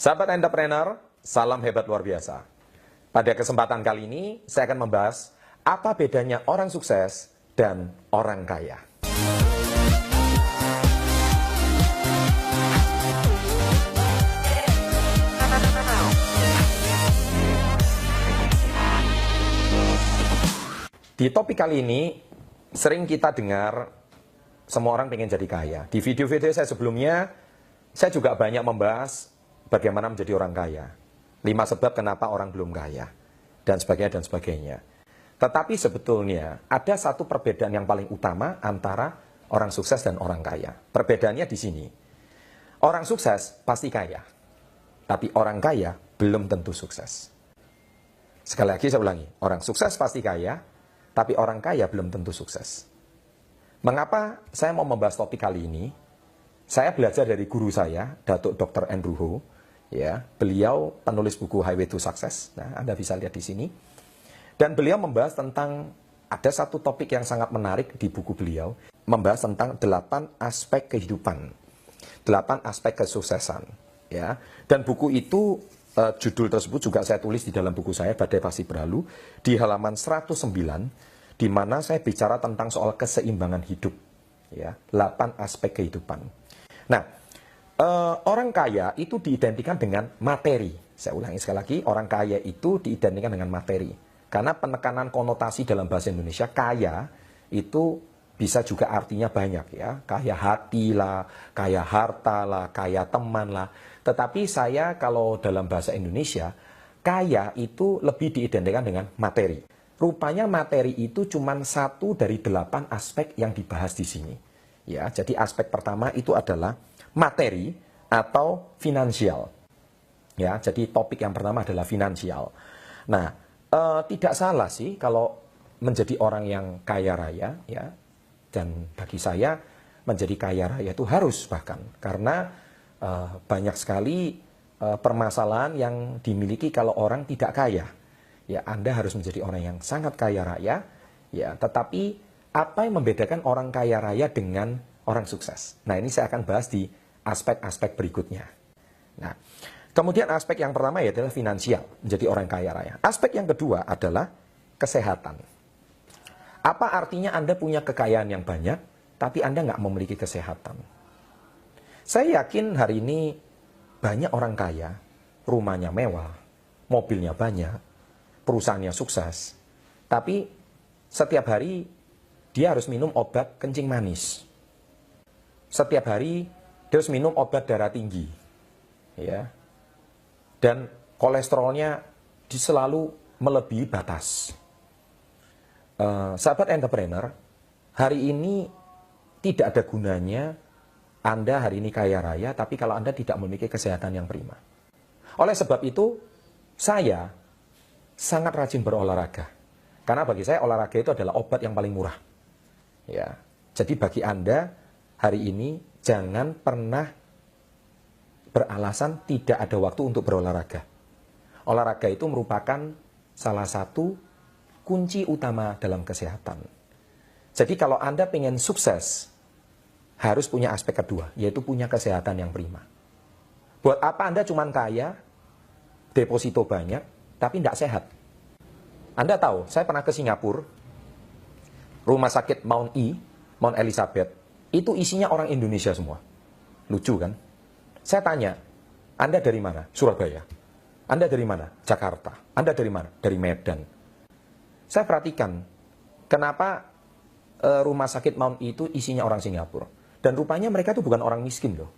Sahabat entrepreneur, salam hebat luar biasa. Pada kesempatan kali ini, saya akan membahas apa bedanya orang sukses dan orang kaya. Di topik kali ini, sering kita dengar semua orang pengen jadi kaya. Di video-video saya sebelumnya, saya juga banyak membahas bagaimana menjadi orang kaya. 5 sebab kenapa orang belum kaya. Dan sebagainya, dan sebagainya. Tetapi sebetulnya ada satu perbedaan yang paling utama antara orang sukses dan orang kaya. Perbedaannya di sini. Orang sukses pasti kaya. Tapi orang kaya belum tentu sukses. Sekali lagi saya ulangi. Orang sukses pasti kaya, tapi orang kaya belum tentu sukses. Mengapa saya mau membahas topik kali ini? Saya belajar dari guru saya, Datuk Dr. Andrew Ho. Ya, beliau penulis buku Highway to Success. Nah, Anda bisa lihat di sini. Dan beliau membahas tentang, ada satu topik yang sangat menarik di buku beliau, membahas tentang 8 aspek kehidupan, 8 aspek kesuksesan. Ya, dan buku itu, judul tersebut juga saya tulis di dalam buku saya, Badai Pasti Berlalu, di halaman 109, di mana saya bicara tentang soal keseimbangan hidup. Ya, 8 aspek kehidupan. Nah, orang kaya itu diidentikan dengan materi. Saya ulangi sekali lagi, orang kaya itu diidentikan dengan materi. Karena penekanan konotasi dalam bahasa Indonesia, kaya itu bisa juga artinya banyak ya. Kaya hati lah, kaya harta lah, kaya teman lah. Tetapi saya kalau dalam bahasa Indonesia, kaya itu lebih diidentikan dengan materi. Rupanya materi itu cuma 1 dari 8 aspek yang dibahas di sini. Ya, jadi aspek pertama itu adalah materi atau finansial. Ya, jadi topik yang pertama adalah finansial. Nah, tidak salah sih kalau menjadi orang yang kaya raya, ya. Dan bagi saya menjadi kaya raya itu harus bahkan karena banyak sekali permasalahan yang dimiliki kalau orang tidak kaya. Ya, Anda harus menjadi orang yang sangat kaya raya, ya. Tetapi apa yang membedakan orang kaya raya dengan orang sukses? Nah, ini saya akan bahas di aspek-aspek berikutnya. Nah, kemudian aspek yang pertama ya adalah finansial, menjadi orang kaya raya. Aspek yang kedua adalah kesehatan. Apa artinya Anda punya kekayaan yang banyak, tapi Anda nggak memiliki kesehatan? Saya yakin hari ini banyak orang kaya, rumahnya mewah, mobilnya banyak, perusahaannya sukses, tapi setiap hari dia harus minum obat kencing manis. Setiap hari dia harus minum obat darah tinggi, ya, dan kolesterolnya selalu melebihi batas. Sahabat entrepreneur, hari ini tidak ada gunanya Anda hari ini kaya raya, tapi kalau Anda tidak memiliki kesehatan yang prima. Oleh sebab itu, saya sangat rajin berolahraga, karena bagi saya olahraga itu adalah obat yang paling murah. Ya, jadi bagi Anda hari ini jangan pernah beralasan tidak ada waktu untuk berolahraga. Olahraga itu merupakan salah satu kunci utama dalam kesehatan. Jadi kalau Anda pengen sukses, harus punya aspek kedua, yaitu punya kesehatan yang prima. Buat apa Anda cuma kaya, deposito banyak, tapi tidak sehat? Anda tahu, saya pernah ke Singapura, rumah sakit Mount Elizabeth, itu isinya orang Indonesia semua. Lucu kan? Saya tanya, Anda dari mana? Surabaya. Anda dari mana? Jakarta. Anda dari mana? Dari Medan. Saya perhatikan, kenapa rumah sakit Mount itu isinya orang Singapura. Dan rupanya mereka itu bukan orang miskin loh.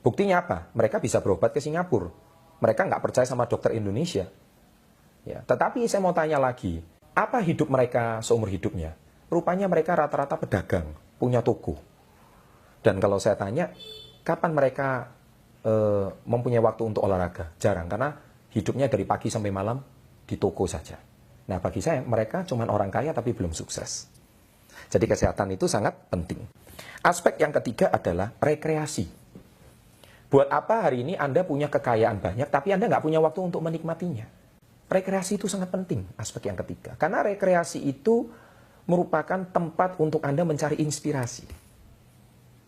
Buktinya apa? Mereka bisa berobat ke Singapura. Mereka nggak percaya sama dokter Indonesia. Ya, tetapi saya mau tanya lagi, apa hidup mereka seumur hidupnya? Rupanya mereka rata-rata pedagang, punya toko. Dan kalau saya tanya, kapan mereka mempunyai waktu untuk olahraga? Jarang, karena hidupnya dari pagi sampai malam di toko saja. Nah, bagi saya, mereka cuma orang kaya tapi belum sukses. Jadi kesehatan itu sangat penting. Aspek yang ketiga adalah rekreasi. Buat apa hari ini Anda punya kekayaan banyak, tapi Anda nggak punya waktu untuk menikmatinya? Rekreasi itu sangat penting, aspek yang ketiga. Karena rekreasi itu merupakan tempat untuk Anda mencari inspirasi.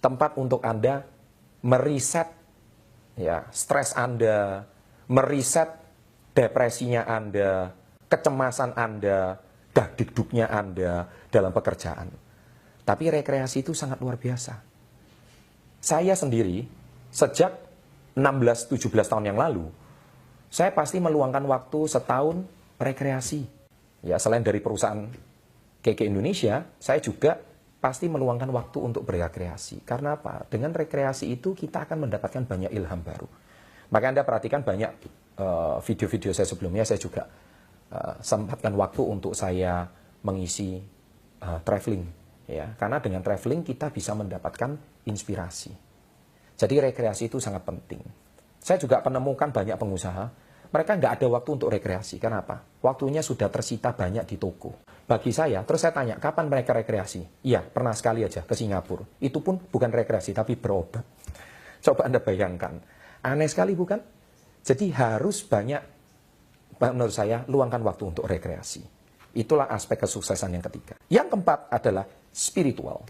Tempat untuk Anda meriset ya, stres Anda, meriset depresinya Anda, kecemasan Anda, dagdikduknya Anda dalam pekerjaan. Tapi rekreasi itu sangat luar biasa. Saya sendiri, sejak 16-17 tahun yang lalu, saya pasti meluangkan waktu setahun rekreasi. Ya, selain dari perusahaan KK Indonesia, saya juga pasti meluangkan waktu untuk berekreasi. Karena apa? Dengan rekreasi itu kita akan mendapatkan banyak ilham baru. Maka Anda perhatikan banyak video-video saya sebelumnya, saya juga sempatkan waktu untuk saya mengisi traveling. Ya, karena dengan traveling kita bisa mendapatkan inspirasi. Jadi rekreasi itu sangat penting. Saya juga menemukan banyak pengusaha, mereka nggak ada waktu untuk rekreasi. Kenapa? Waktunya sudah tersita banyak di toko. Bagi saya, terus saya tanya, kapan mereka rekreasi? Iya, pernah sekali aja ke Singapura. Itu pun bukan rekreasi, tapi berobat. Coba Anda bayangkan. Aneh sekali bukan? Jadi harus banyak, menurut saya, luangkan waktu untuk rekreasi. Itulah aspek kesuksesan yang ketiga. Yang keempat adalah spiritual.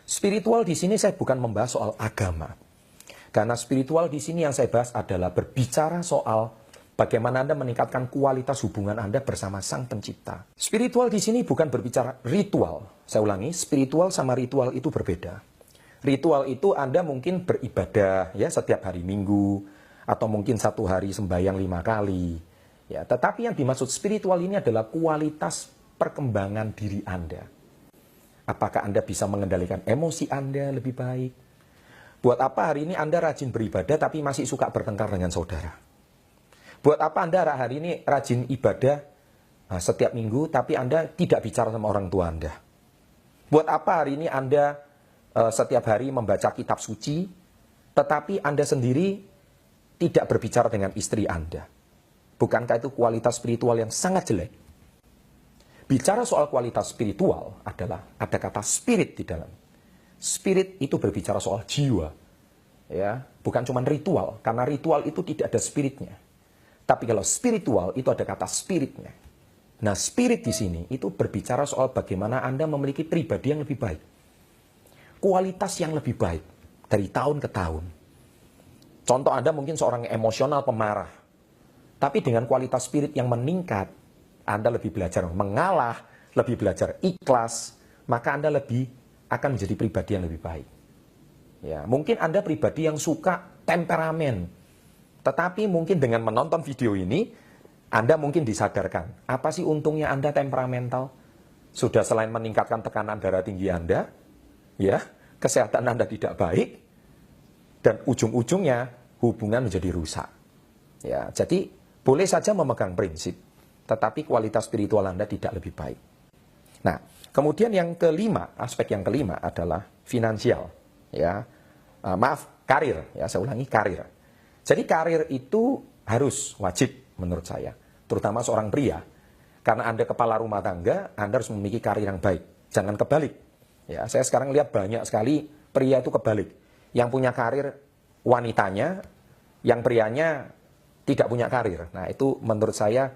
Spiritual di sini saya bukan membahas soal agama. Karena spiritual di sini yang saya bahas adalah berbicara soal bagaimana Anda meningkatkan kualitas hubungan Anda bersama Sang Pencipta. Spiritual di sini bukan berbicara ritual. Saya ulangi, spiritual sama ritual itu berbeda. Ritual itu Anda mungkin beribadah ya setiap hari Minggu, atau mungkin satu hari sembahyang 5 kali. Ya, tetapi yang dimaksud spiritual ini adalah kualitas perkembangan diri Anda. Apakah Anda bisa mengendalikan emosi Anda lebih baik? Buat apa hari ini Anda rajin beribadah tapi masih suka bertengkar dengan saudara? Buat apa Anda hari ini rajin ibadah setiap minggu tapi Anda tidak bicara sama orang tua Anda? Buat apa hari ini Anda setiap hari membaca kitab suci tetapi Anda sendiri tidak berbicara dengan istri Anda? Bukankah itu kualitas spiritual yang sangat jelek? Bicara soal kualitas spiritual adalah ada kata spirit di dalam. Spirit itu berbicara soal jiwa. Ya, bukan cuma ritual, karena ritual itu tidak ada spiritnya. Tapi kalau spiritual itu ada kata spiritnya. Nah, spirit di sini itu berbicara soal bagaimana Anda memiliki pribadi yang lebih baik. Kualitas yang lebih baik dari tahun ke tahun. Contoh Anda mungkin seorang yang emosional pemarah. Tapi dengan kualitas spirit yang meningkat, Anda lebih belajar mengalah, lebih belajar ikhlas, maka Anda lebih akan menjadi pribadi yang lebih baik. Ya, mungkin Anda pribadi yang suka temperamen. Tetapi mungkin dengan menonton video ini, Anda mungkin disadarkan, apa sih untungnya Anda temperamental? Sudah selain meningkatkan tekanan darah tinggi Anda, ya, kesehatan Anda tidak baik, dan ujung-ujungnya hubungan menjadi rusak. Ya, jadi boleh saja memegang prinsip, tetapi kualitas spiritual Anda tidak lebih baik. Nah, kemudian yang kelima, aspek yang kelima adalah finansial. Ya, karir. Ya, saya ulangi, karir. Jadi karir itu harus wajib menurut saya, terutama seorang pria. Karena Anda kepala rumah tangga, Anda harus memiliki karir yang baik. Jangan kebalik. Ya, saya sekarang lihat banyak sekali pria itu kebalik. Yang punya karir wanitanya, yang prianya tidak punya karir. Nah, itu menurut saya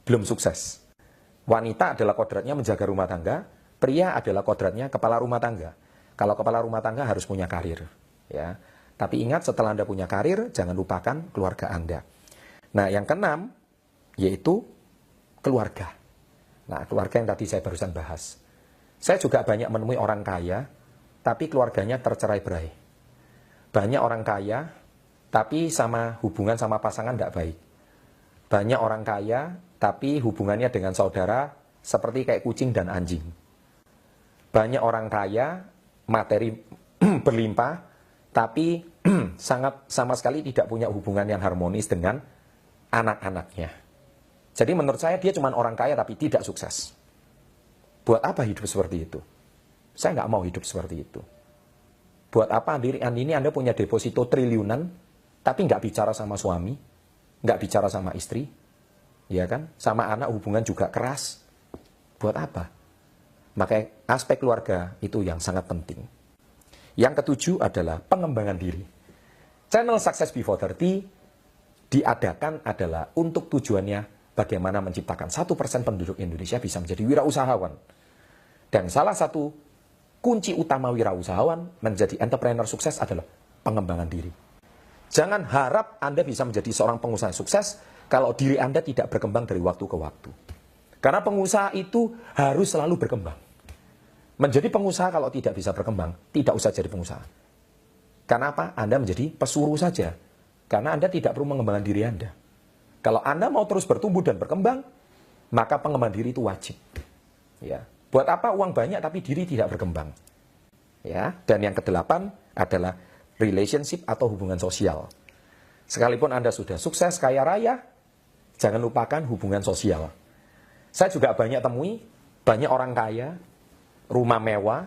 belum sukses. Wanita adalah kodratnya menjaga rumah tangga, pria adalah kodratnya kepala rumah tangga. Kalau kepala rumah tangga harus punya karir. Ya. Tapi ingat, setelah Anda punya karir, jangan lupakan keluarga Anda. Nah, yang keenam, yaitu keluarga. Nah, keluarga yang tadi saya barusan bahas. Saya juga banyak menemui orang kaya, tapi keluarganya tercerai-berai. Banyak orang kaya, tapi hubungan sama pasangan tidak baik. Banyak orang kaya, tapi hubungannya dengan saudara seperti kayak kucing dan anjing. Banyak orang kaya, materi berlimpah, tapi sama sekali tidak punya hubungan yang harmonis dengan anak-anaknya. Jadi menurut saya dia cuma orang kaya tapi tidak sukses. Buat apa hidup seperti itu? Saya nggak mau hidup seperti itu. Buat apa ini Anda punya deposito triliunan, tapi nggak bicara sama suami, nggak bicara sama istri, ya kan? Sama anak hubungan juga keras. Buat apa? Maka aspek keluarga itu yang sangat penting. Yang ketujuh adalah pengembangan diri. Channel Success Before 30 diadakan adalah untuk tujuannya bagaimana menciptakan 1% penduduk Indonesia bisa menjadi wirausahawan. Dan salah satu kunci utama wirausahawan menjadi entrepreneur sukses adalah pengembangan diri. Jangan harap Anda bisa menjadi seorang pengusaha sukses kalau diri Anda tidak berkembang dari waktu ke waktu. Karena pengusaha itu harus selalu berkembang. Menjadi pengusaha kalau tidak bisa berkembang, tidak usah jadi pengusaha. Karena apa? Anda menjadi pesuruh saja. Karena Anda tidak perlu mengembangkan diri Anda. Kalau Anda mau terus bertumbuh dan berkembang, maka pengembangan diri itu wajib. Ya. Buat apa uang banyak tapi diri tidak berkembang? Ya. Dan yang kedelapan adalah relationship atau hubungan sosial. Sekalipun Anda sudah sukses, kaya raya, jangan lupakan hubungan sosial. Saya juga banyak temui, banyak orang kaya, rumah mewah,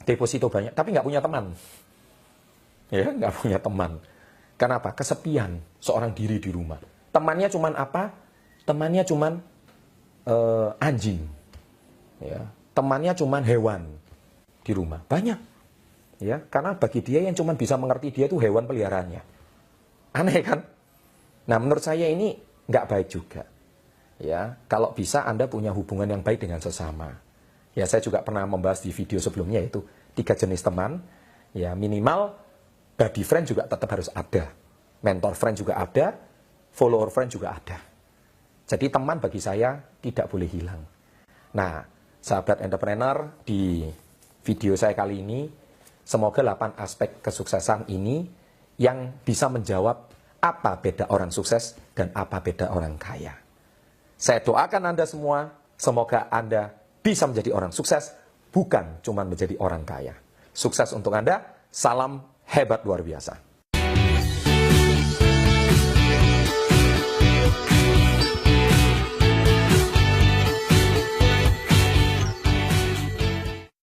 deposito banyak, tapi nggak punya teman. Ya, nggak punya teman. Kenapa? Kesepian seorang diri di rumah. Temannya cuman apa? Temannya cuman anjing. Ya. Temannya cuman hewan di rumah. Banyak. Ya, karena bagi dia yang cuma bisa mengerti dia itu hewan peliharaannya. Aneh kan? Nah, menurut saya ini nggak baik juga. Ya, kalau bisa Anda punya hubungan yang baik dengan sesama. Ya, saya juga pernah membahas di video sebelumnya itu 3 jenis teman. Ya, minimal buddy friend juga tetap harus ada. Mentor friend juga ada, follower friend juga ada. Jadi teman bagi saya tidak boleh hilang. Nah, sahabat entrepreneur, di video saya kali ini semoga 8 aspek kesuksesan ini yang bisa menjawab apa beda orang sukses dan apa beda orang kaya. Saya doakan Anda semua, semoga Anda bisa menjadi orang sukses, bukan cuma menjadi orang kaya. Sukses untuk Anda, salam hebat luar biasa.